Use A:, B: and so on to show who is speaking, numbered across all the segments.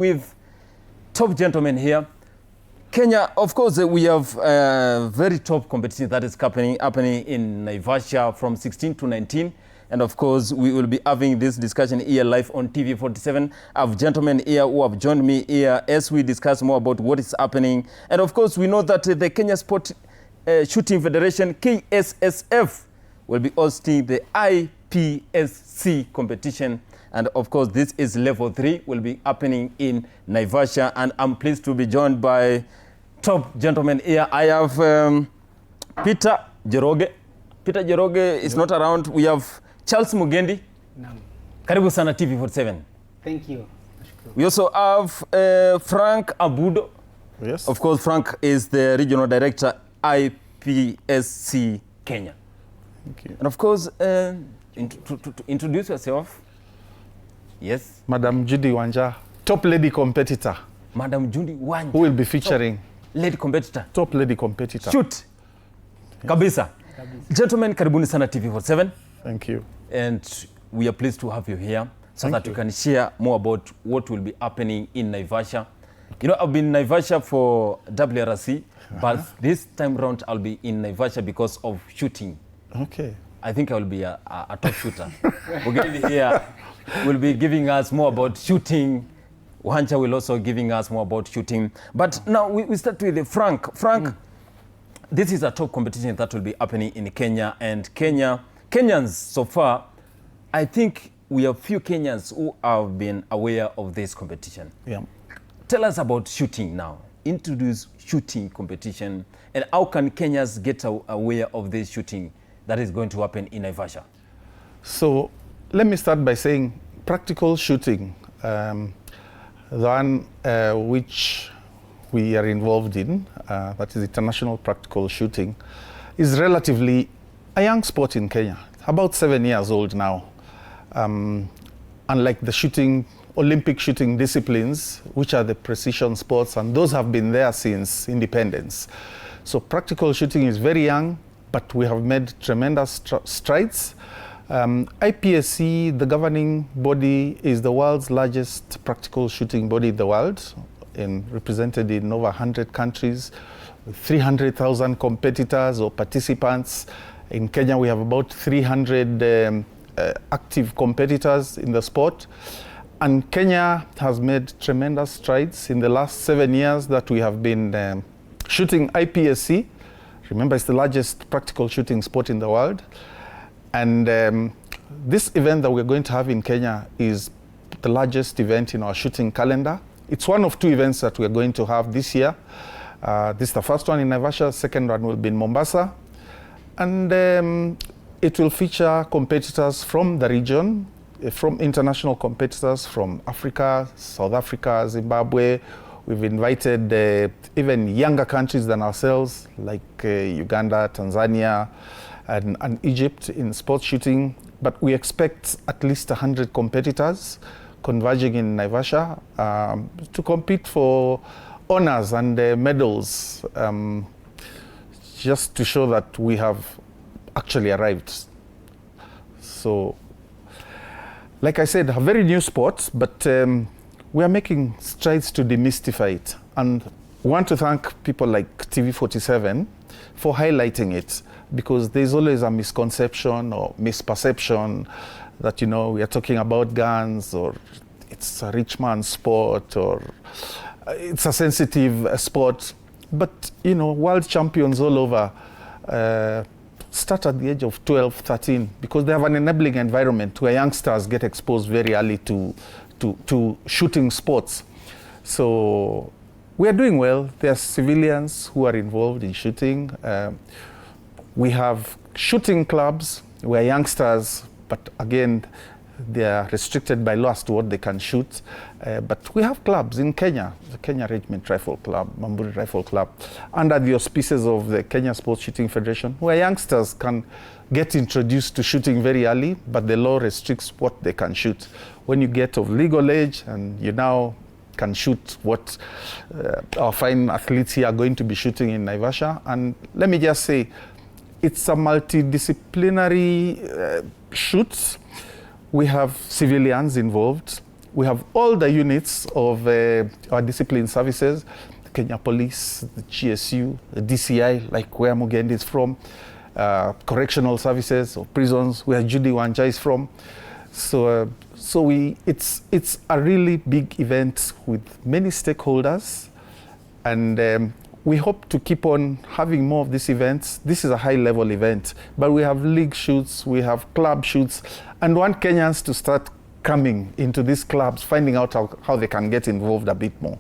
A: with top gentlemen here. Kenya, of course, we have very top competition that is happening in Naivasha from 16 to 19. And of course, we will be having this discussion here live on TV 47. I have gentlemen here who have joined me here as we discuss more about what is happening. And of course, we know that the Kenya Sport Shooting Federation, KSSF, will be hosting the IPSC competition. And of course, this is level 3, will be happening in Naivasha. And I'm pleased to be joined by top gentlemen here. I have Peter Jeroge. Peter Jeroge is not around. We have Charles Mugendi. Karibu sana TV 47.
B: Thank you.
A: We also have Frank Ambundo.
C: Yes.
A: Of course, Frank is the regional director, IPSC Kenya.
C: Thank you.
A: And of course, to introduce yourself. Yes.
C: Madam Judy Wanja, top lady competitor.
A: Madam Judy Wanja.
C: Who will be featuring?
A: Lady competitor.
C: Top lady competitor.
A: Shoot. Yes. Kabisa. Gentlemen, karibuni sana TV 47.
C: Thank you.
A: And we are pleased to have you here so that you can share more about what will be happening in Naivasha. You know, I've been in Naivasha for WRC, but this time round I'll be in Naivasha because of shooting.
C: Okay.
A: I think I will be a top shooter. Mugendi here will be giving us more about shooting. Wanja will also giving us more about shooting. But now we start with Frank. Frank, this is a top competition that will be happening in Kenya. And Kenyans so far, I think we have few Kenyans who have been aware of this competition.
C: Yeah.
A: Tell us about shooting now. Introduce shooting competition. And how can Kenyans get aware of this shooting that is going to happen in Naivasha?
C: So let me start by saying practical shooting, the one which we are involved in, that is international practical shooting, is relatively a young sport in Kenya, about 7 years old now. Unlike the Olympic shooting disciplines, which are the precision sports, and those have been there since independence. So practical shooting is very young, but we have made tremendous strides. IPSC, the governing body, is the world's largest practical shooting body in the world, represented in over 100 countries, with 300,000 competitors or participants. In Kenya, we have about 300 active competitors in the sport. And Kenya has made tremendous strides in the last 7 years that we have been shooting IPSC. Remember, it's the largest practical shooting sport in the world. And this event that we're going to have in Kenya is the largest event in our shooting calendar. It's one of 2 events that we're going to have this year. This is the first one in Naivasha, the second one will be in Mombasa. And it will feature competitors from the region, from international competitors from Africa, South Africa, Zimbabwe. We've invited even younger countries than ourselves, like Uganda, Tanzania, and Egypt in sports shooting. But we expect at least 100 competitors converging in Naivasha to compete for honors and medals, just to show that we have actually arrived. So, like I said, a very new sport, but we are making strides to demystify it. And we want to thank people like TV 47 for highlighting it, because there's always a misconception or misperception that, you know, we are talking about guns, or it's a rich man's sport, or it's a sensitive sport. But, you know, world champions all over start at the age of 12, 13, because they have an enabling environment where youngsters get exposed very early to shooting sports. So we are doing well. There are civilians who are involved in shooting. We have shooting clubs where youngsters, but again, they are restricted by law as to what they can shoot. But we have clubs in Kenya, the Kenya Regiment Rifle Club, Mamburi Rifle Club, under the auspices of the Kenya Sports Shooting Federation, where youngsters can get introduced to shooting very early, but the law restricts what they can shoot. When you get of legal age and you now can shoot what our fine athletes here are going to be shooting in Naivasha. And let me just say, it's a multidisciplinary shoot. We have civilians involved, we have all the units of our discipline services, the Kenya Police, the GSU, the DCI, like where Mugendi is from, correctional services or prisons, where Judy Wanja is from. So it's a really big event with many stakeholders, and we hope to keep on having more of these events. This is a high-level event, but we have league shoots, we have club shoots, and want Kenyans to start coming into these clubs, finding out how they can get involved a bit more.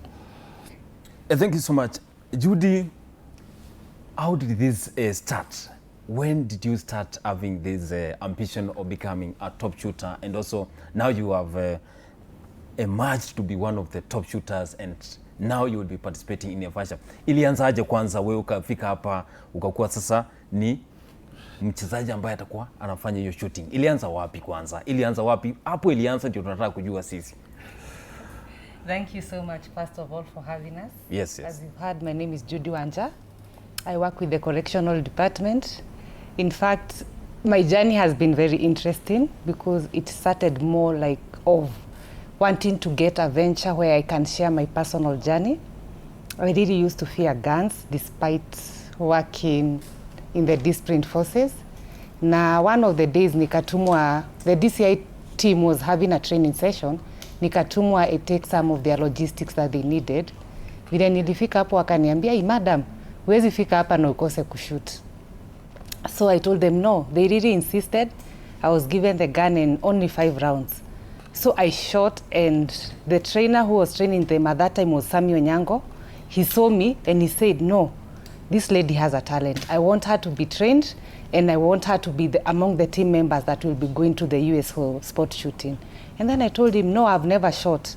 A: Thank you so much. Judy, how did this start? When did you start having this ambition of becoming a top shooter? And also now you have emerged to be one of the top shooters, and now you will be participating in Naivasha. Ilianzaje kwanza wewe ukafika hapa ukakuwa sasa ni mchezaji ambaye atakuwa anafanya hiyo shooting? Ilianza wapi kwanza? Ilianza wapi? Hapo ilianza ndio tunataka kujua sisi.
B: Thank you so much, first of all, for having us.
A: Yes, yes.
B: As you've heard, my name is Judy Wanja. I work with the correctional department. In fact, my journey has been very interesting because it started more like of wanting to get a venture where I can share my personal journey. I really used to fear guns despite working in the disciplined forces. Now, one of the days nikatumwa, the DCI team was having a training session. Nikatumwa I take some of their logistics that they needed. Vile nilifika hapo wakaniambia, "Hey madam, huwezi fika hapa na ukose kushoot." So I told them no. They really insisted. I was given the gun in only 5 rounds. So I shot, and the trainer who was training them at that time was Samuel Nyango. He saw me and he said, "No, this lady has a talent. I want her to be trained, and I want her to be among the team members that will be going to the US for sport shooting." And then I told him, "No, I've never shot."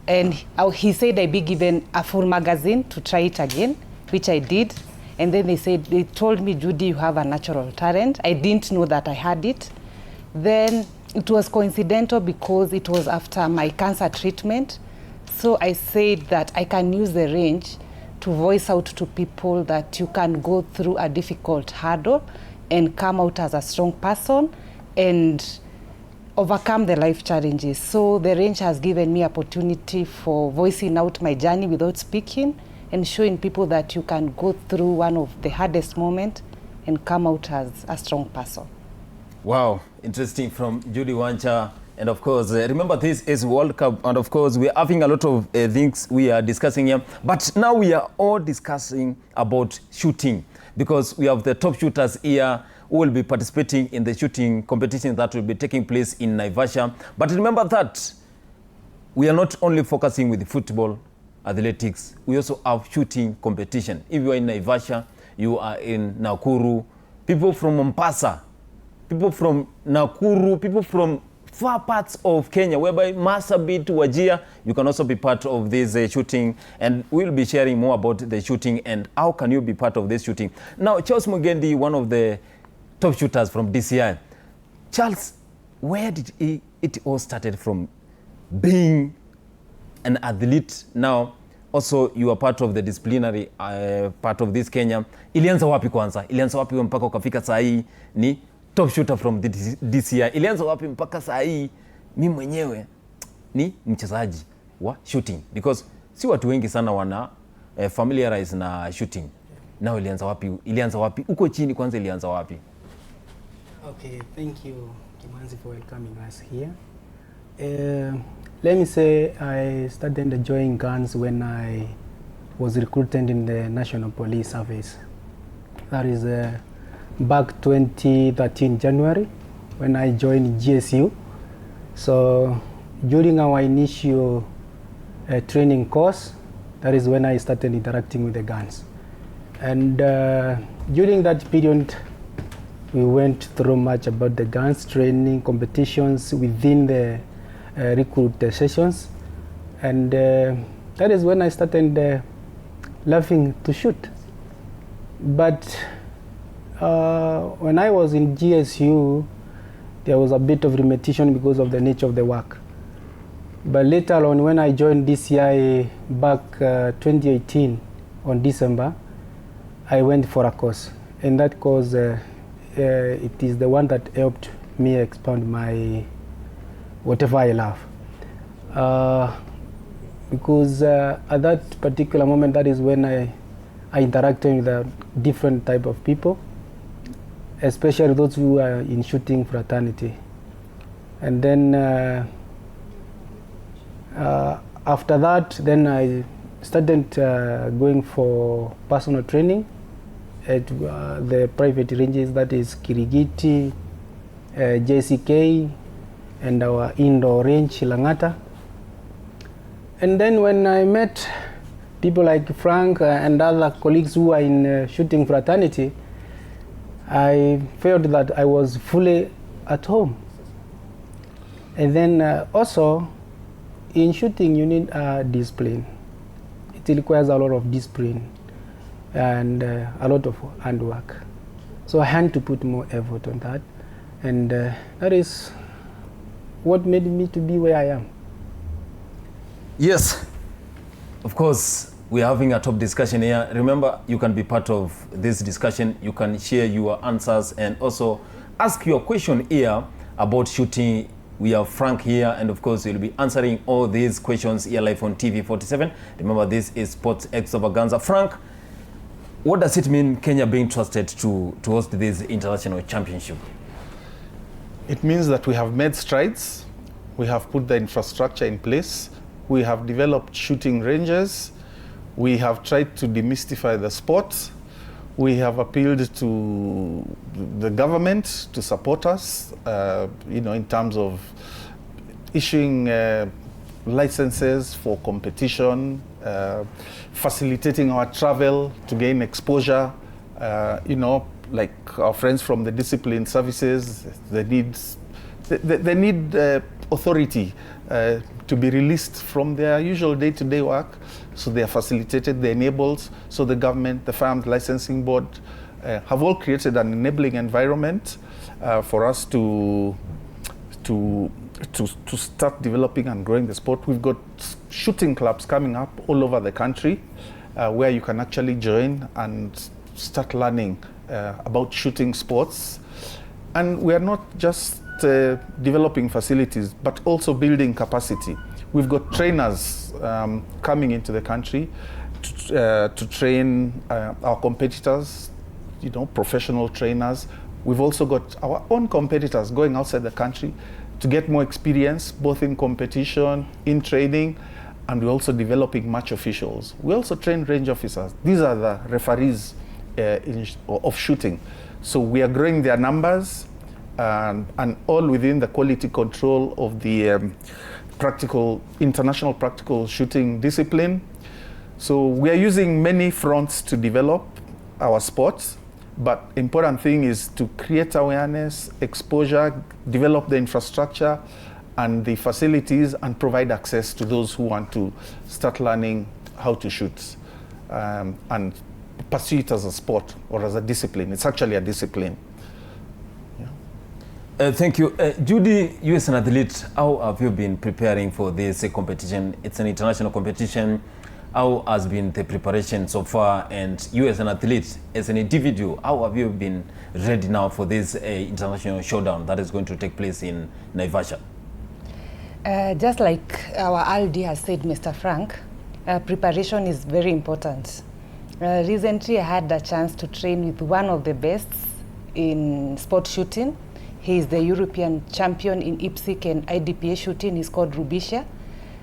B: And he said I be given a full magazine to try it again, which I did. And then they told me, "Judy, you have a natural talent." I didn't know that I had it. Then it was coincidental because it was after my cancer treatment. So I said that I can use the range to voice out to people that you can go through a difficult hurdle and come out as a strong person and overcome the life challenges. So the range has given me opportunity for voicing out my journey without speaking and showing people that you can go through one of the hardest moments and come out as a strong person.
A: Wow, interesting from Judy Wanja. And of course, remember this is World Cup, and of course we are having a lot of things we are discussing here. But now we are all discussing about shooting, because we have the top shooters here who will be participating in the shooting competition that will be taking place in Naivasha. But remember that we are not only focusing with football, athletics, we also have shooting competition. If you are in Naivasha, you are in Nakuru, people from Mombasa, people from Nakuru, people from far parts of Kenya, whereby Marsabit to Wajir, you can also be part of this shooting, and we'll be sharing more about the shooting and how can you be part of this shooting. Now, Charles Mugendi, one of the top shooters from DCI. Charles, where did it all started from? Being an athlete, now also you are part of the disciplinary part of this Kenya. Ilianza wapi kwanza? Ilianza wapi mpaka ukafika saa hii ni top shooter from the DCI? Ilianza wapi mpaka saa hii mimi mwenyewe ni mchezaji wa shooting? Because si watu wengi sana wana familiarize na shooting. Now ilianza wapi? Ilianza wapi? Uko chini kwanza ilianza wapi?
D: Okay, thank you, Kimanzi, for welcoming us here. Let me say I started enjoying guns when I was recruited in the National Police Service. That is back 2013 January when I joined GSU. So during our initial training course, that is when I started interacting with the guns. And during that period, we went through much about the guns training, competitions within the recruit sessions. And that is when I started loving to shoot. But when I was in GSU, there was a bit of limitation because of the nature of the work. But later on, when I joined DCI back 2018 on December, I went for a course. And that course, it is the one that helped me expand my whatever I love. because at that particular moment, that is when I interacted with a different type of people, especially those who are in shooting fraternity. And then after that, then I started going for personal training at the private ranges, that is Kirigiti, JCK, and our indoor range, Langata. And then when I met people like Frank and other colleagues who are in shooting fraternity, I felt that I was fully at home. And then also, in shooting you need discipline. It requires a lot of discipline and a lot of handwork. So I had to put more effort on that, and that is what made me to be where I am.
A: Yes, of course, we're having a top discussion here. Remember, you can be part of this discussion. You can share your answers and also ask your question here about shooting. We have Frank here, and of course, he'll be answering all these questions here live on TV 47. Remember, this is Sports Extravaganza. Frank, what does it mean Kenya being trusted to host this international championship?
C: It means that we have made strides. We have put the infrastructure in place. We have developed shooting ranges. We have tried to demystify the sport. We have appealed to the government to support us, in terms of issuing licenses for competition, facilitating our travel to gain exposure. Like our friends from the discipline services, they need authority to be released from their usual day-to-day work. So they are facilitated, they're enabled. So the government, the Firearms Licensing Board have all created an enabling environment for us to start developing and growing the sport. We've got shooting clubs coming up all over the country where you can actually join and start learning about shooting sports. And we are not just developing facilities, but also building capacity. We've got trainers coming into the country to train our competitors, professional trainers. We've also got our own competitors going outside the country to get more experience, both in competition, in training, and we're also developing match officials. We also train range officers. These are the referees of shooting. So we are growing their numbers, and all within the quality control of the international practical shooting discipline. So we are using many fronts to develop our sports, but important thing is to create awareness, exposure, develop the infrastructure and the facilities, and provide access to those who want to start learning how to shoot and pursue it as a sport or as a discipline. It's actually a discipline.
A: Thank you. Judy, you as an athlete, how have you been preparing for this competition? It's an international competition. How has been the preparation so far? And you as an athlete, as an individual, how have you been ready now for this international showdown that is going to take place in Naivasha?
B: Just like our LD has said, Mr. Frank, preparation is very important. Recently, I had the chance to train with one of the best in sport shooting. He is the European champion in IPSC and IDPA shooting. He's called Rubisha.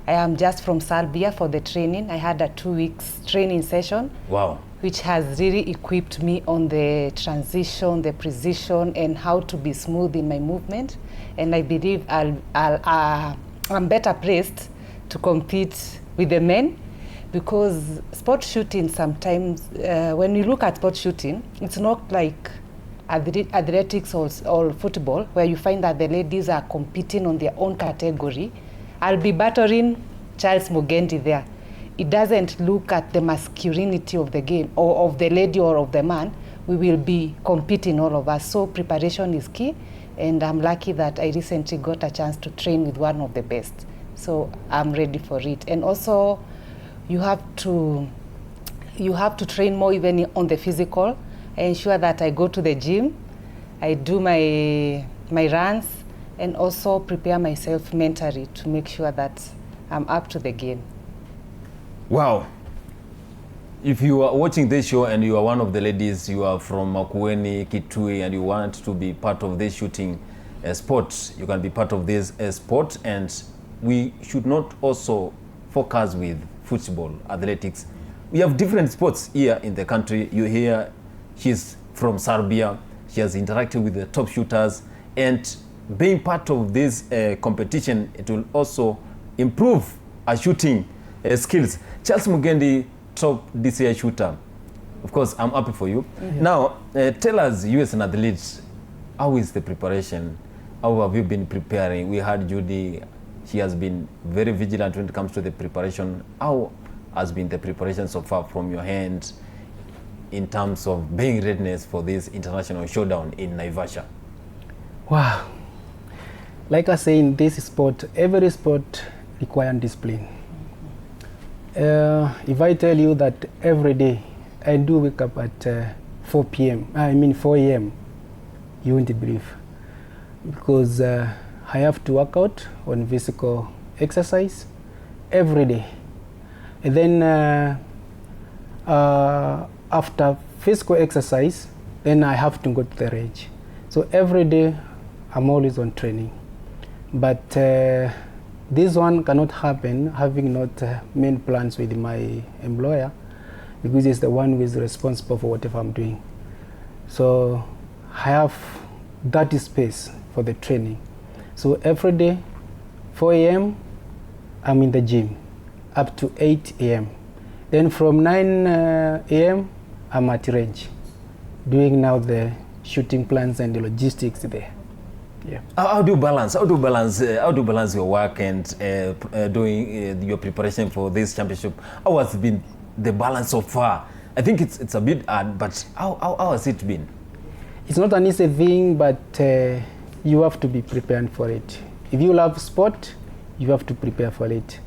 B: I am just from Serbia for the training. I had a 2 weeks training session.
A: Wow. Which has
B: really equipped me on the transition, the precision, and how to be smooth in my movement. And I believe I'm better placed to compete with the men, because sport shooting sometimes, when you look at sport shooting, it's not like athletics or football, where you find that the ladies are competing on their own category. I'll be battering Charles Mugendi there. It doesn't look at the masculinity of the game or of the lady or of the man. We will be competing, all of us. So preparation is key, and I'm lucky that I recently got a chance to train with one of the best. So I'm ready for it. And also, you have to train more even on the physical. I ensure that I go to the gym, I do my runs, and also prepare myself mentally to make sure that I'm up to the game.
A: Wow. If you are watching this show and you are one of the ladies, you are from Makueni, Kitui, and you want to be part of this shooting sport, you can be part of this sport. And we should not also focus with football, athletics. We have different sports here in the country. You hear she's from Serbia. She has interacted with the top shooters. And being part of this competition, it will also improve our shooting skills. Charles Mugendi, top DCI shooter. Of course, I'm happy for you. Mm-hmm. Now, tell us, you as an athlete, how is the preparation? How have you been preparing? We heard Judy, she has been very vigilant when it comes to the preparation. How has been the preparation so far from your hand in terms of being readiness for this international showdown in Naivasha?
D: Wow. Like I say, in this sport, every sport requires discipline. If I tell you that every day I do wake up at 4 a.m., you won't believe. Because I have to work out on physical exercise every day. And then after physical exercise, then I have to go to the range. So every day I'm always on training. But this one cannot happen having not made plans with my employer, because he's the one who is responsible for whatever I'm doing. So I have that space for the training. So every day, 4 a.m., I'm in the gym up to 8 a.m. Then from 9 a.m., I'm at range, doing now the shooting plans and the logistics there. Yeah.
A: How do you balance your work and doing your preparation for this championship? How has been the balance so far? I think it's a bit hard, but how has it been?
D: It's not an easy thing, but you have to be prepared for it. If you love sport, you have to prepare for it.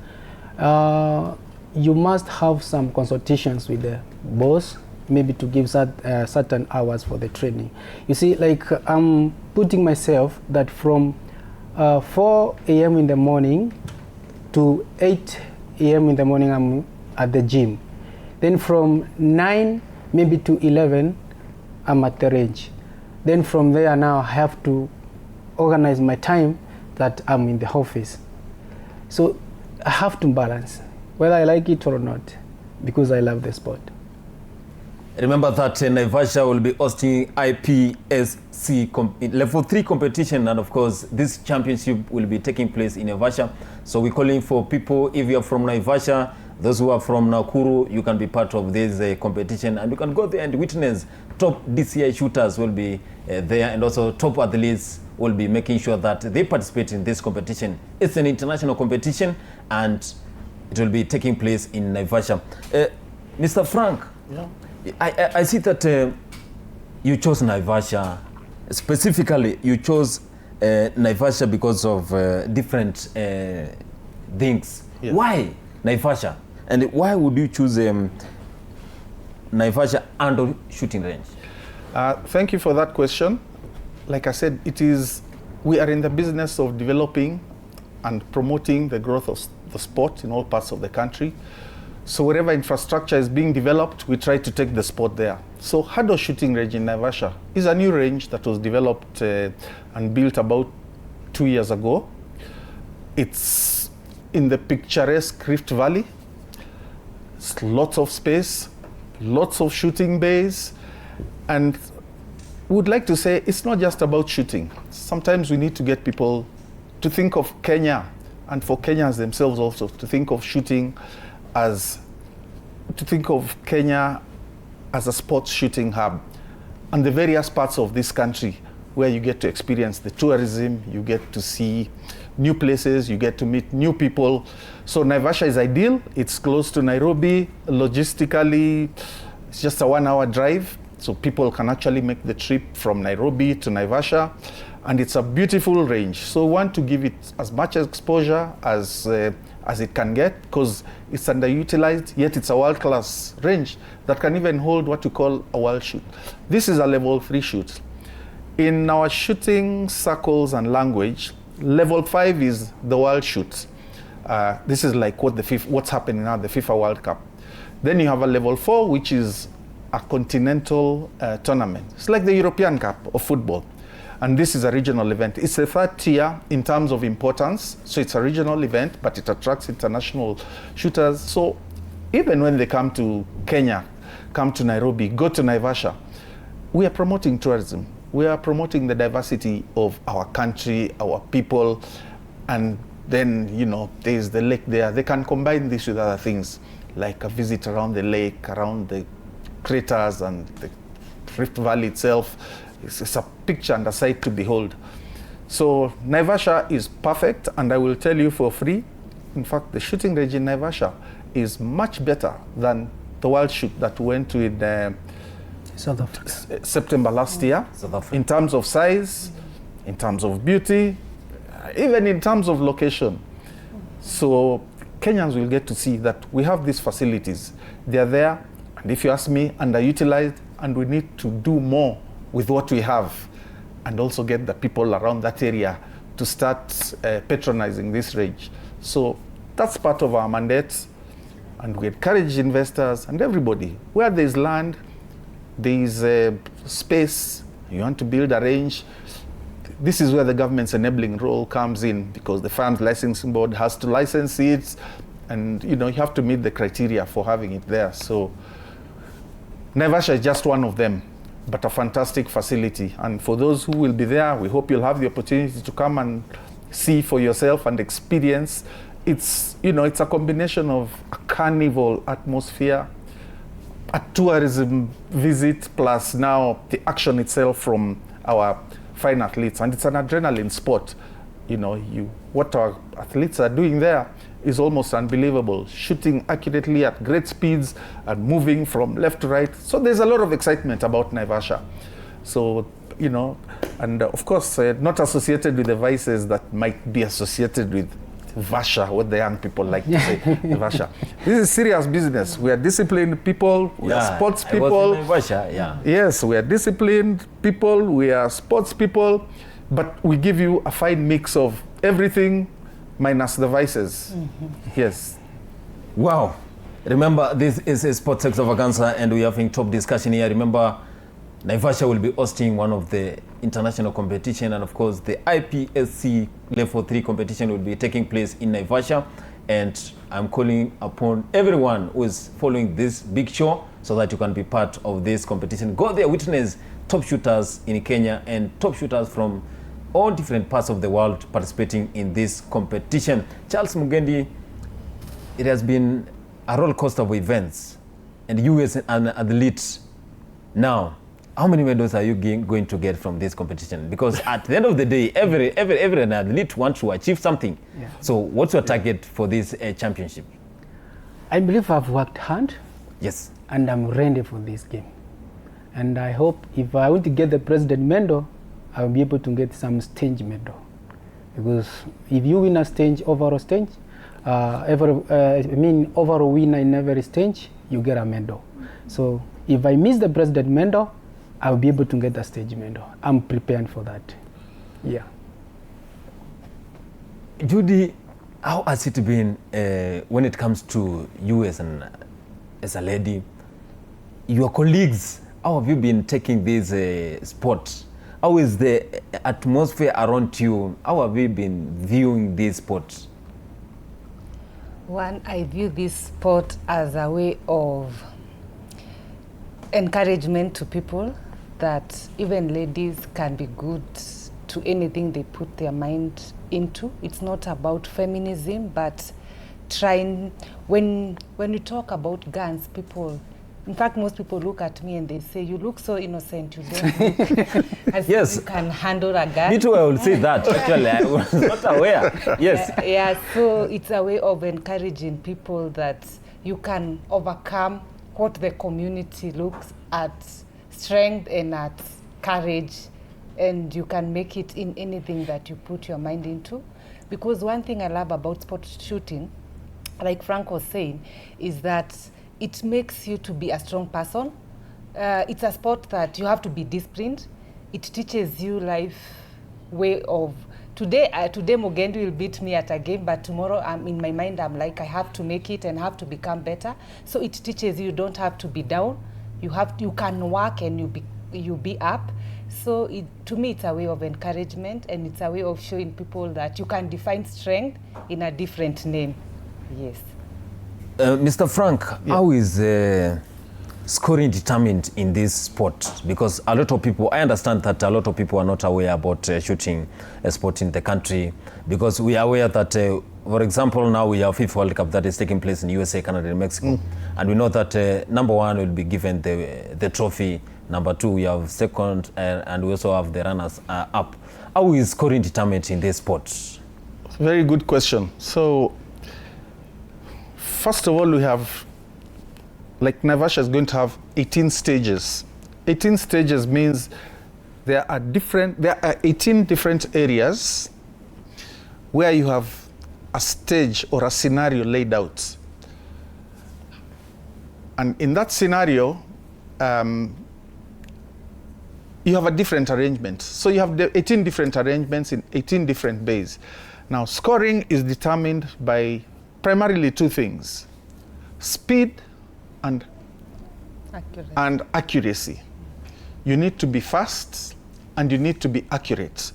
D: You must have some consultations with the boss, maybe to give certain hours for the training. You see, like I'm putting myself that from 4 a.m. in the morning to 8 a.m. in the morning, I'm at the gym. Then from 9 maybe to 11, I'm at the range. Then from there now I have to organize my time that I'm in the office. So I have to balance, whether I like it or not, because I love the sport.
A: Remember that Naivasha will be hosting IPSC level 3 competition, and of course this championship will be taking place in Naivasha. So we're calling for people, if you are from Naivasha, those who are from Nakuru, you can be part of this competition, and you can go there and witness top DCI shooters will be there, and also top athletes will be making sure that they participate in this competition. It's an international competition and it will be taking place in Naivasha. Mr. Frank,
C: yeah.
A: I see that you chose Naivasha. Specifically, you chose Naivasha because of different things.
C: Yes.
A: Why Naivasha? And why would you choose Naivasha and shooting range?
C: Thank you for that question. Like I said, we are in the business of developing and promoting the growth of the sport in all parts of the country. So wherever infrastructure is being developed, we try to take the sport there. So Hado Shooting Range in Naivasha is a new range that was developed and built about 2 years ago. It's in the picturesque Rift Valley. It's lots of space, lots of shooting bays, and would like to say it's not just about shooting. Sometimes we need to get people to think of Kenya, and for Kenyans themselves also, to think of shooting Kenya as a sports shooting hub, and the various parts of this country where you get to experience the tourism, you get to see new places, you get to meet new people. So Naivasha is ideal. It's close to Nairobi. Logistically, it's just a 1-hour drive. So people can actually make the trip from Nairobi to Naivasha. And it's a beautiful range. So we want to give it as much exposure as it can get, because it's underutilized, yet it's a world-class range that can even hold what we call a world shoot. This is a level 3 shoot. In our shooting circles and language, level 5 is the world shoot. This is like what's happening now, the FIFA World Cup. Then you have a level 4, which is a continental tournament. It's like the European Cup of football. And this is a regional event. It's the third tier in terms of importance. So it's a regional event, but it attracts international shooters. So even when they come to Kenya, come to Nairobi, go to Naivasha, we are promoting tourism. We are promoting the diversity of our country, our people, and then, you know, there's the lake there. They can combine this with other things, like a visit around the lake, around the craters and the Rift Valley itself. It's a picture and a sight to behold. So Naivasha is perfect, and I will tell you for free, in fact, the shooting range in Naivasha is much better than the World Shoot that went to in
D: South Africa.
C: September last year, in terms of size, in terms of beauty, even in terms of location. So Kenyans will get to see that we have these facilities. They are there, and if you ask me, underutilized, and we need to do more with what we have, and also get the people around that area to start patronizing this range. So that's part of our mandate, and we encourage investors and everybody. Where there's land, there's space, you want to build a range, this is where the government's enabling role comes in, because the Farms Licensing Board has to license it, and you know, you have to meet the criteria for having it there. So Naivasha is just one of them, but a fantastic facility. And for those who will be there, we hope you'll have the opportunity to come and see for yourself and experience. It's, you know, it's a combination of a carnival atmosphere, a tourism visit, plus now the action itself from our fine athletes. And it's an adrenaline sport. You know, what our athletes are doing there is almost unbelievable, shooting accurately at great speeds and moving from left to right. So there's a lot of excitement about Naivasha. So, you know, and of course, not associated with the vices that might be associated with Vasha, what the young people like to say, Vasha. This is serious business. We are disciplined people, we are sports people.
A: Vasha,
C: Yes, we are disciplined people, we are sports people, but we give you a fine mix of everything minus the vices. Yes.
A: Wow. Remember, this is a sports extravaganza, and we are having top discussion here. Remember, Naivasha will be hosting one of the international competition, and of course the IPSC level 3 competition will be taking place in Naivasha, and I'm calling upon everyone who is following this big show so that you can be part of this competition. Go there, witness top shooters in Kenya and top shooters from all different parts of the world participating in this competition. Charles Mugendi, it has been a roller coaster of events, and you as an athlete now, how many medals are you going to get from this competition? Because at the end of the day, every athlete wants to achieve something. Yeah. So what's your target for this championship?
D: I believe I've worked hard.
A: Yes. And
D: I'm ready for this game. And I hope if I want to get the president medal, I'll be able to get some stage medal. Because if you win a stage, overall stage, overall winner in every stage, you get a medal. So if I miss the president medal, I'll be able to get a stage medal. I'm prepared for that. Yeah.
A: Judy, how has it been when it comes to you as a lady? Your colleagues, how have you been taking this sport? How is the atmosphere around you? How have you been viewing this sport?
B: One, I view this sport as a way of encouragement to people, that even ladies can be good to anything they put their mind into. It's not about feminism, but trying, when you talk about guns, people, in fact, most people look at me and they say, you look so innocent, you don't look as
A: yes.
B: if you can handle a gun.
A: Me too, I will say that, actually, I was not aware. Yes.
B: Yeah, so it's a way of encouraging people that you can overcome what the community looks at strength and at courage, and you can make it in anything that you put your mind into. Because one thing I love about sport shooting, like Frank was saying, is that it makes you to be a strong person. It's a sport that you have to be disciplined. It teaches you life way of today Mugendi will beat me at a game, but tomorrow in my mind I'm like, I have to make it and have to become better. So it teaches you don't have to be down. You can work and you be up. So to me, it's a way of encouragement, and it's a way of showing people that you can define strength in a different name. Yes.
A: Mr. Frank, how is scoring determined in this sport? Because a lot of people, I understand that a lot of people are not aware about shooting a sport in the country, because we are aware that, for example, now we have FIFA World Cup that is taking place in USA, Canada, and Mexico. And we know that number one will be given the trophy. Number two, we have second, and we also have the runners up. How is scoring determined in this sport?
C: Very good question. So, first of all, we have, like Naivasha is going to have 18 stages. 18 stages means there are 18 different areas where you have a stage or a scenario laid out. And in that scenario, you have a different arrangement. So you have the 18 different arrangements in 18 different bays. Now, scoring is determined by primarily two things: speed and accuracy. You need to be fast and you need to be accurate.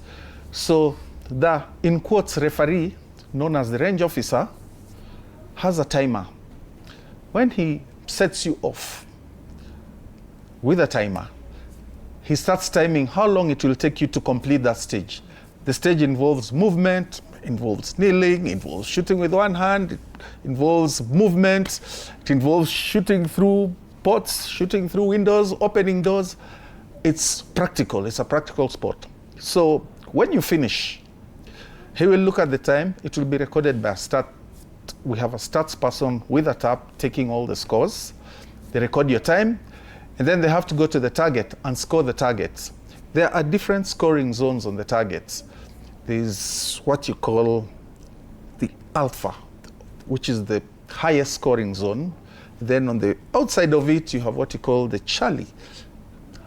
C: So the, in quotes, referee, known as the range officer, has a timer. When he sets you off with a timer, he starts timing how long it will take you to complete that stage. The stage involves movement, involves kneeling, involves shooting with one hand, it involves movement, it involves shooting through pots, shooting through windows, opening doors. It's practical, it's a practical sport. So when you finish, he will look at the time, it will be recorded by a stat. We have a stats person with a tab taking all the scores. They record your time, and then they have to go to the target and score the targets. There are different scoring zones on the targets. There's what you call the alpha, which is the highest scoring zone. Then on the outside of it, you have what you call the Charlie,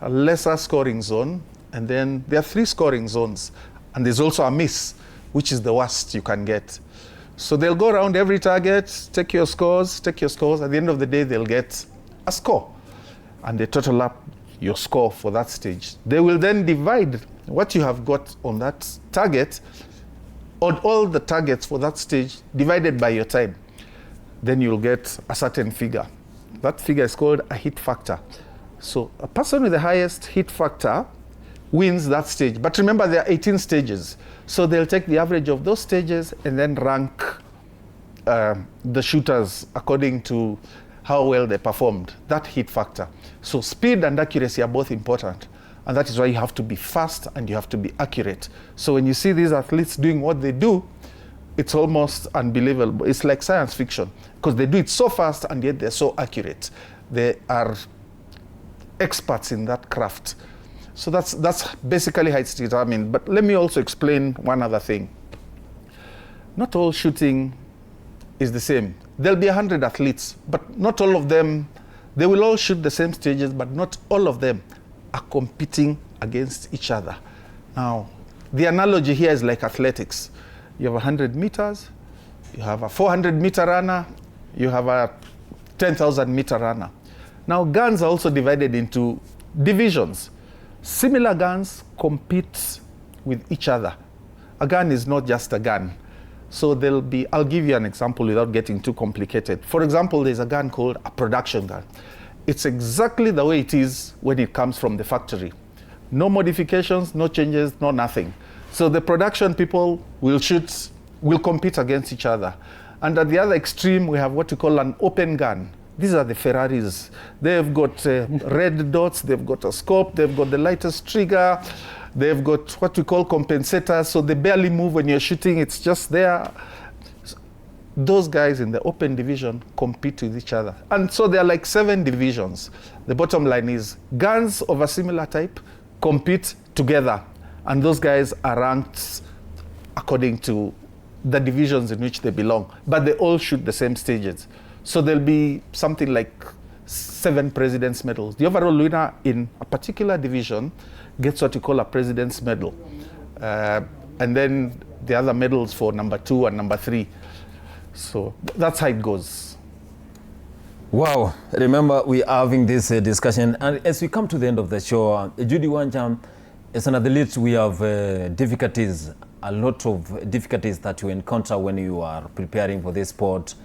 C: a lesser scoring zone. And then there are 3 scoring zones. And there's also a miss, which is the worst you can get. So they'll go around every target, take your scores. At the end of the day, they'll get a score. And they total up your score for that stage. They will then divide what you have got on that target, on all the targets for that stage, divided by your time. Then you'll get a certain figure. That figure is called a hit factor. So a person with the highest hit factor wins that stage. But remember, there are 18 stages. So they'll take the average of those stages and then rank the shooters according to how well they performed, that hit factor. So speed and accuracy are both important. And that is why you have to be fast and you have to be accurate. So when you see these athletes doing what they do, it's almost unbelievable. It's like science fiction, because they do it so fast and yet they're so accurate. They are experts in that craft. So that's basically how it's determined. But let me also explain one other thing. Not all shooting is the same. There'll be 100 athletes, but not all of them, they will all shoot the same stages, but not all of them are competing against each other. Now, the analogy here is like athletics. You have 100 meters, you have a 400-meter runner, you have a 10,000-meter runner. Now, guns are also divided into divisions. Similar guns compete with each other. A gun is not just a gun. So there'll be, I'll give you an example without getting too complicated. For example, there's a gun called a production gun. It's exactly the way it is when it comes from the factory. No modifications, no changes, no nothing. So the production people will compete against each other. And at the other extreme, we have what we call an open gun. These are the Ferraris. They've got red dots, they've got a scope, they've got the lightest trigger, they've got what we call compensators, so they barely move when you're shooting, it's just there. Those guys in the open division compete with each other. And so there are like 7 divisions. The bottom line is guns of a similar type compete together. And those guys are ranked according to the divisions in which they belong. But they all shoot the same stages. So there'll be something like 7 President's Medals. The overall winner in a particular division gets what you call a President's Medal. and then the other medals for number 2 and number 3. So that's how it goes.
A: Wow, remember we are having this discussion, and as we come to the end of the show, Judy Wanja, as an athlete, we have difficulties, a lot of difficulties that you encounter when you are preparing for this sport.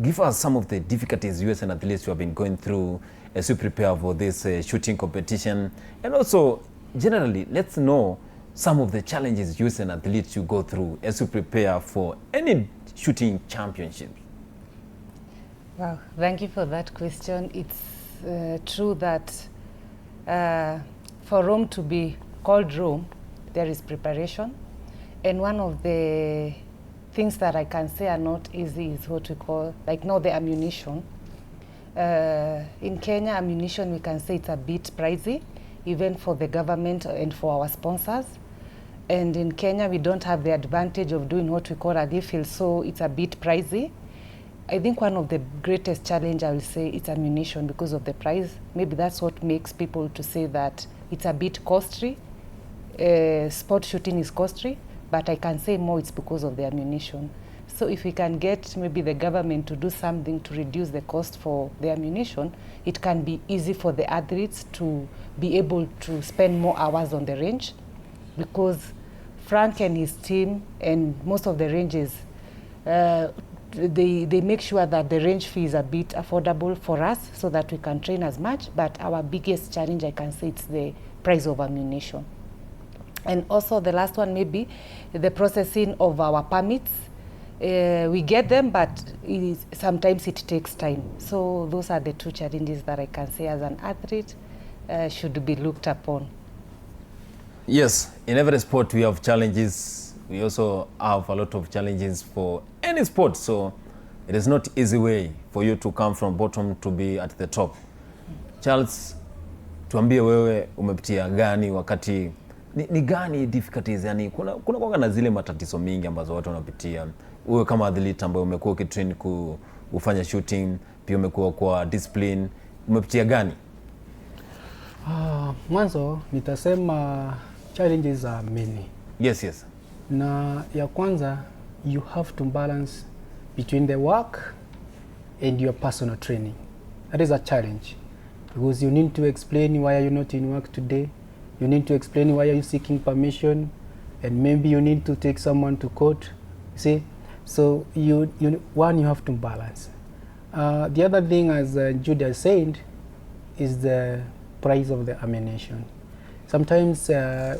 A: Give us some of the difficulties you as an athlete you have been going through as you prepare for this shooting competition, and also generally let's know some of the challenges you as an athlete you go through as you prepare for any shooting championship.
B: Wow, thank you for that question. It's true that for Rome to be called Rome, there is preparation. And one of the things that I can say are not easy is what we call, like now the ammunition. In Kenya, ammunition, we can say it's a bit pricey, even for the government and for our sponsors. And in Kenya, we don't have the advantage of doing what we call a refill, so it's a bit pricey. I think one of the greatest challenge I will say is ammunition because of the price. Maybe that's what makes people to say that it's a bit costly. Sport shooting is costly, but I can say more it's because of the ammunition. So if we can get maybe the government to do something to reduce the cost for the ammunition, it can be easy for the athletes to be able to spend more hours on the range, because Frank and his team and most of the ranges, they make sure that the range fee is a bit affordable for us so that we can train as much. But our biggest challenge, I can say, it's the price of ammunition. And also the last one, maybe the processing of our permits. We get them, but sometimes it takes time. So those are the two challenges that I can say as an athlete should be looked upon.
A: Yes, in every sport we have challenges. We also have a lot of challenges for any sport, so it is not easy way for you to come from bottom to be at the top. Charles, tuambie wewe umepitia gani wakati ni gani difficulties, yani kuna na zile matatizo mingi ambazo watu wanapitia. Wewe kama athlete ambaye umekuwa ukitrain kufanya shooting, pia umekuwa kwa discipline, umepitia gani?
D: Mwanzo nitasema challenges are many.
A: Yes.
D: Na ya kwanza, you have to balance between the work and your personal training. That is a challenge, because you need to explain why are you not in work today. You need to explain why are you seeking permission, and maybe you need to take someone to court. See, so you have to balance. The other thing, as Judy said, is the price of the ammunition. Sometimes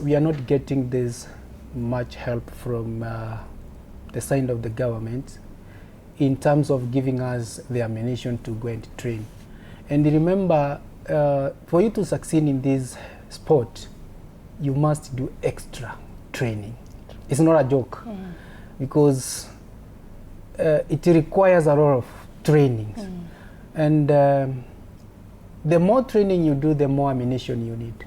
D: we are not getting this much help from the side of the government in terms of giving us the ammunition to go and train. And remember, for you to succeed in this sport, you must do extra training. It's not a joke, because it requires a lot of trainings. And the more training you do, the more ammunition you need.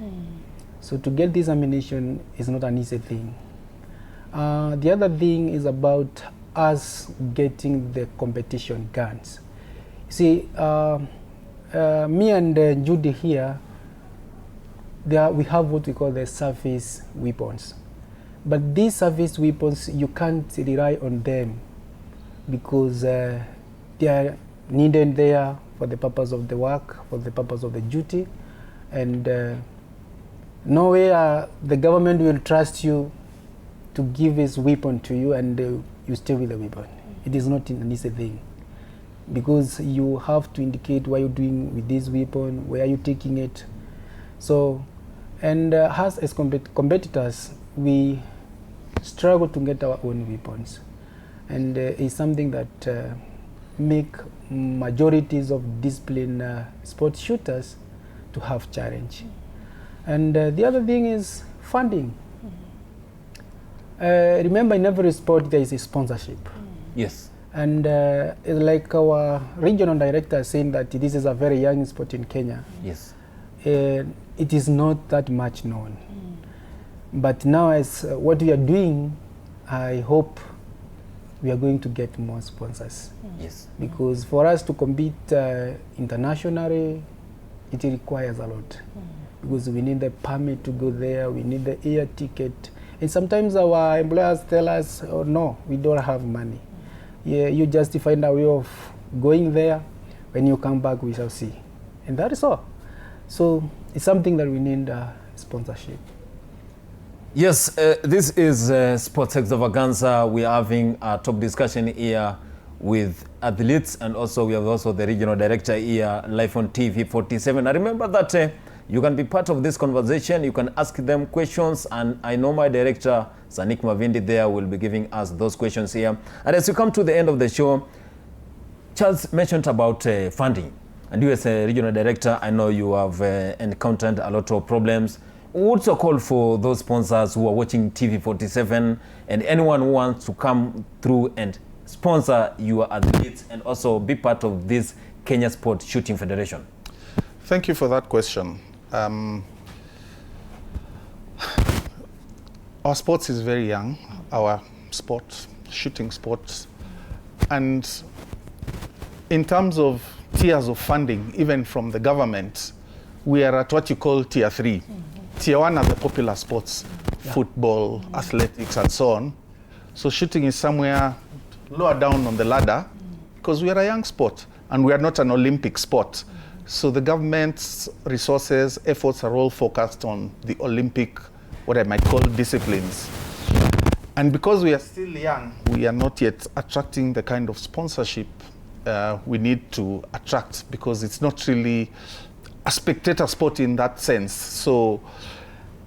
D: So to get this ammunition is not an easy thing. The other thing is about us getting the competition guns. See, me and Judy here, we have what we call the surface weapons. But these surface weapons, you can't rely on them because they are needed there for the purpose of the work, for the purpose of the duty. And nowhere the government will trust you to give his weapon to you and you stay with the weapon. It is not an easy thing, because you have to indicate what you're doing with this weapon, where are you taking it. So, and us as competitors, we struggle to get our own weapons. And it's something that make majorities of disciplined sports shooters to have challenge. And the other thing is funding. Remember, in every sport there is a sponsorship.
A: Yes.
D: And like our regional director saying that this is a very young sport in Kenya.
A: Yes.
D: It is not that much known. But now, as what we are doing, I hope we are going to get more sponsors.
A: Yes.
D: Because for us to compete internationally, it requires a lot. Because we need the permit to go there, we need the air ticket, And sometimes our employers tell us, oh no, we don't have money. Yeah, you just find a way of going there. When you come back, we shall see. And that is all. So it's something that we need sponsorship.
A: Yes, this is Sports Extravaganza. We are having a top discussion here with athletes, and also we have also the regional director here live on TV 47. I remember that you can be part of this conversation. You can ask them questions, and I know my director Sanik Mavindi there will be giving us those questions here. And as you come to the end of the show, Charles mentioned about funding, and you as a regional director, I know you have encountered a lot of problems. What's your call for those sponsors who are watching TV 47 and anyone who wants to come through and sponsor your athletes and also be part of this Kenya Sport Shooting Federation?
C: Thank you for that question. Our sports is very young, our sport, shooting sports. And in terms of tiers of funding, even from the government, we are at what you call tier 3. Tier 1 are the popular sports, football, athletics, and so on. So shooting is somewhere lower down on the ladder because we are a young sport and we are not an Olympic sport. So the government's resources, efforts are all focused on the Olympic, what I might call disciplines. And because we are still young, we are not yet attracting the kind of sponsorship we need to attract because it's not really a spectator sport in that sense. So,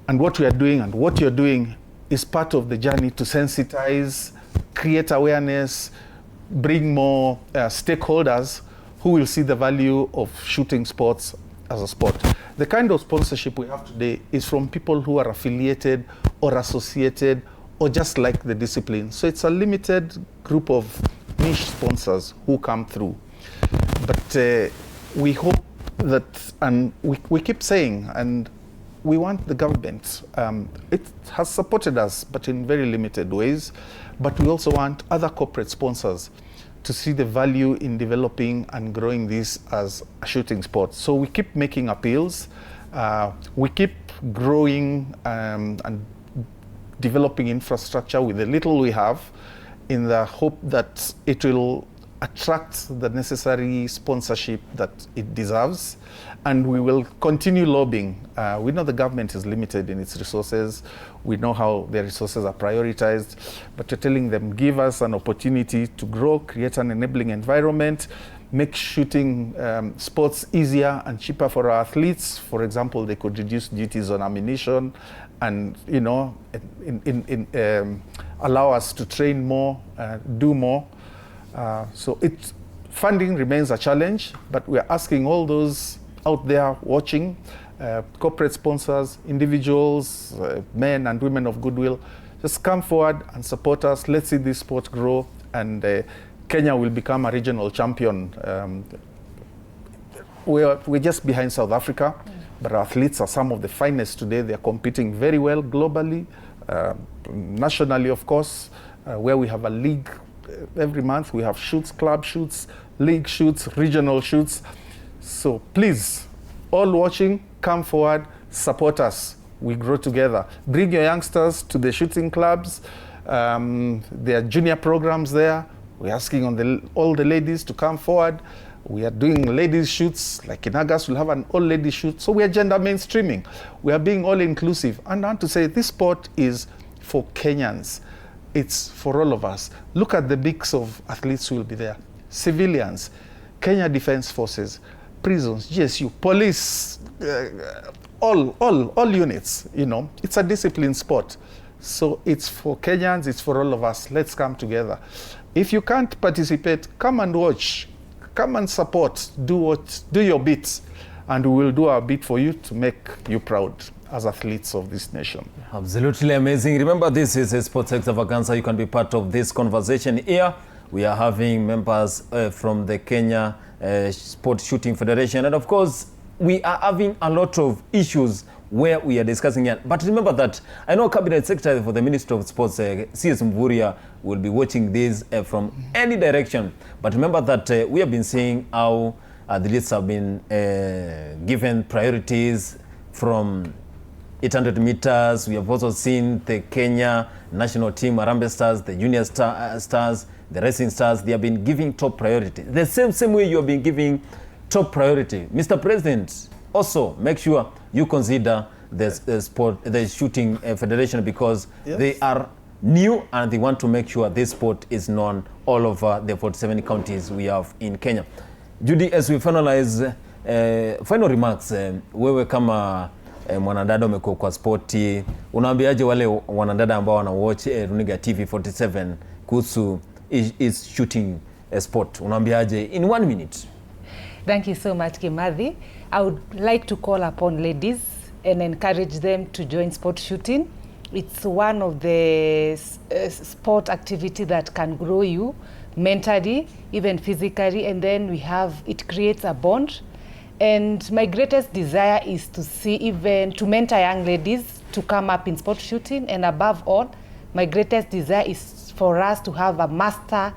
C: and what we are doing and what you're doing is part of the journey to sensitize, create awareness, bring more stakeholders who will see the value of shooting sports as a sport. The kind of sponsorship we have today is from people who are affiliated or associated or just like the discipline. So it's a limited group of niche sponsors who come through. But we hope that, and we keep saying, and we want the government, it has supported us, but in very limited ways, but we also want other corporate sponsors to see the value in developing and growing this as a shooting sport. So we keep making appeals, we keep growing and developing infrastructure with the little we have in the hope that it will attract the necessary sponsorship that it deserves, and we will continue lobbying. We know the government is limited in its resources. We know how their resources are prioritized, but we're telling them, give us an opportunity to grow, create an enabling environment, make shooting sports easier and cheaper for our athletes. For example, they could reduce duties on ammunition and, you know, allow us to train more, do more. So funding remains a challenge, but we're asking all those out there watching, corporate sponsors, individuals, men and women of goodwill, just come forward and support us. Let's see this sport grow, and Kenya will become a regional champion. We're just behind South Africa, but our athletes are some of the finest today. They're competing very well globally, nationally, of course, where we have a league. Every month we have shoots, club shoots, league shoots, regional shoots. So please, all watching, come forward, support us. We grow together. Bring your youngsters to the shooting clubs. There are junior programs there. We're asking all the ladies to come forward. We are doing ladies shoots, like in August we'll have an all ladies shoot. So we are gender mainstreaming. We are being all inclusive. And I want to say this sport is for Kenyans. It's for all of us. Look at the mix of athletes who will be there. Civilians, Kenya Defense Forces, prisons, GSU, police, all units, you know. It's a discipline sport. So it's for Kenyans, it's for all of us. Let's come together. If you can't participate, come and watch. Come and support. Do your bit. And we will do our bit for you to make you proud as athletes of this nation.
A: Absolutely amazing. Remember, this is a Sports Extravaganza. You can be part of this conversation here. We are having members from the Kenya Sport Shooting Federation. And of course, we are having a lot of issues where we are discussing it. But remember that I know Cabinet Secretary for the Ministry of Sports, CS Mvuria, will be watching this from any direction. But remember that we have been seeing how athletes have been given priorities from 800 meters. We have also seen the Kenya national team, Harambee Stars, the junior stars, the racing stars. They have been giving top priority. The same way you have been giving top priority. Mr. President, also make sure you consider the shooting federation, because they are new and they want to make sure this sport is known all over the 47 counties we have in Kenya. Judy, as we finalize, final remarks, wewe kama mwanadada umekuwa kwa sporti, unaambiaje wale wanadada ambao wana watch Runinga TV 47 kuhusu is shooting a sport? Unaambiaje in 1 minute?
B: Thank you so much, Kimathi. I would like to call upon ladies and encourage them to join sport shooting. It's one of the sport activity that can grow you mentally, even physically, and then it creates a bond. And my greatest desire is to to mentor young ladies to come up in sport shooting. And above all, my greatest desire is for us to have a master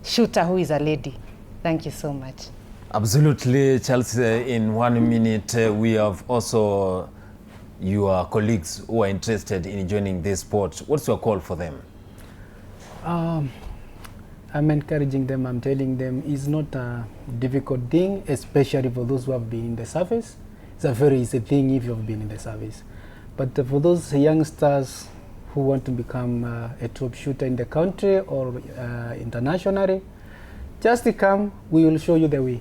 B: shooter who is a lady. Thank you so much.
A: Absolutely, Charles. In 1 minute, we have also your colleagues who are interested in joining this sport. What's your call for them?
D: I'm encouraging them. I'm telling them it's not a difficult thing, especially for those who have been in the service. It's a very easy thing if you've been in the service. But for those youngsters who want to become a top shooter in the country or internationally, just come, we will show you the way.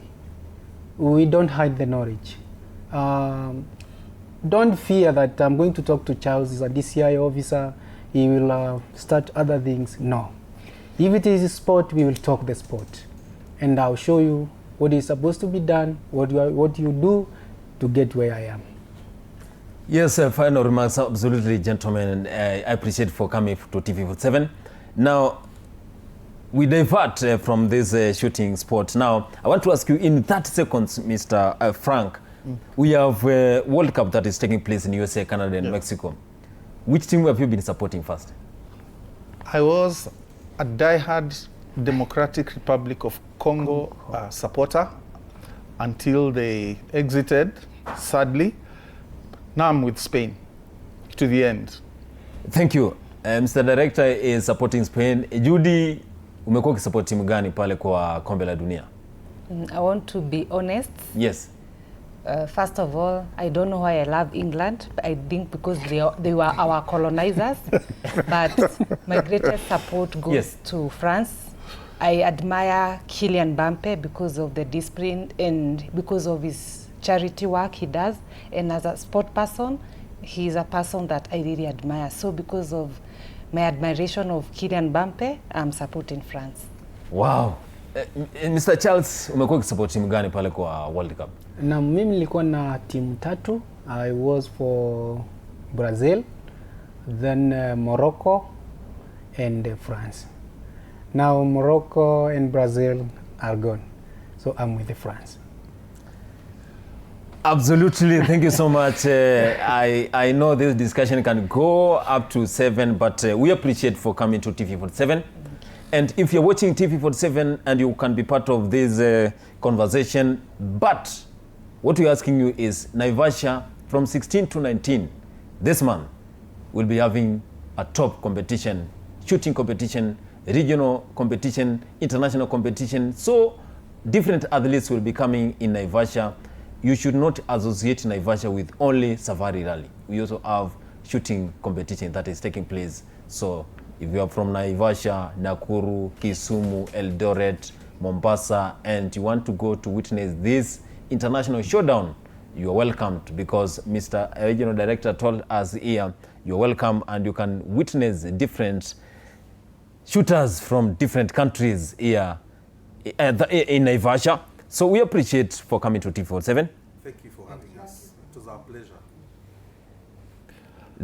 D: We don't hide the knowledge. Don't fear that I'm going to talk to Charles, he's a DCI officer, he will start other things. No. If it is a sport, we will talk the sport. And I'll show you what is supposed to be done, what you do to get where I am.
A: Yes, final remarks, absolutely, gentlemen. I appreciate for coming to TV47. Now, we divert from this shooting sport. Now, I want to ask you in 30 seconds, Mr. Frank, we have a World Cup that is taking place in USA, Canada, and Mexico. Which team have you been supporting first?
C: I was a diehard Democratic Republic of Congo supporter until they exited, sadly. Now I'm with Spain to the end.
A: Thank you. Mr. Director is supporting Spain. Judy, umekuwa ukisupport timu gani pale kwa kombe la dunia?
B: I want to be honest.
A: Yes.
B: First of all, I don't know why I love England. I think because they were our colonizers. But my greatest support goes to France. I admire Kylian Mbappe because of the discipline and because of his charity work he does. And as a sport person, he's a person that I really admire. So because of my admiration of Kylian Mbappe, I'm supporting France.
A: Wow. Mr. Charles, umekuwa ukisupport timu gani pale kwa World Cup?
D: Na mimi nilikuwa na timu tatu. I was for Brazil, then Morocco and France. Now Morocco and Brazil are gone. So I'm with France.
A: Absolutely, thank you so much. I know this discussion can go up to 7, but we appreciate for coming to TV47. And if you're watching TV47 and you can be part of this conversation, but what we're asking you is Naivasha from 16 to 19, this month, we'll be having a top competition, shooting competition, regional competition, international competition. So different athletes will be coming in Naivasha. You should not associate Naivasha with only Safari Rally. We also have shooting competition that is taking place. So if you are from Naivasha, Nakuru, Kisumu, Eldoret, Mombasa, and you want to go to witness this international showdown, you are welcomed, because Mr. Regional Director told us here, you're welcome and you can witness different shooters from different countries here in Naivasha. So we appreciate for coming to TV47.
C: Thank you for having us. It was our pleasure.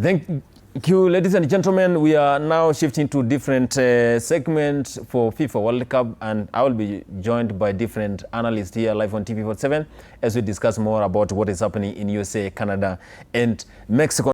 A: Thank you, ladies and gentlemen. We are now shifting to different segments for FIFA World Cup, and I will be joined by different analysts here live on TV47 as we discuss more about what is happening in USA, Canada, and Mexico.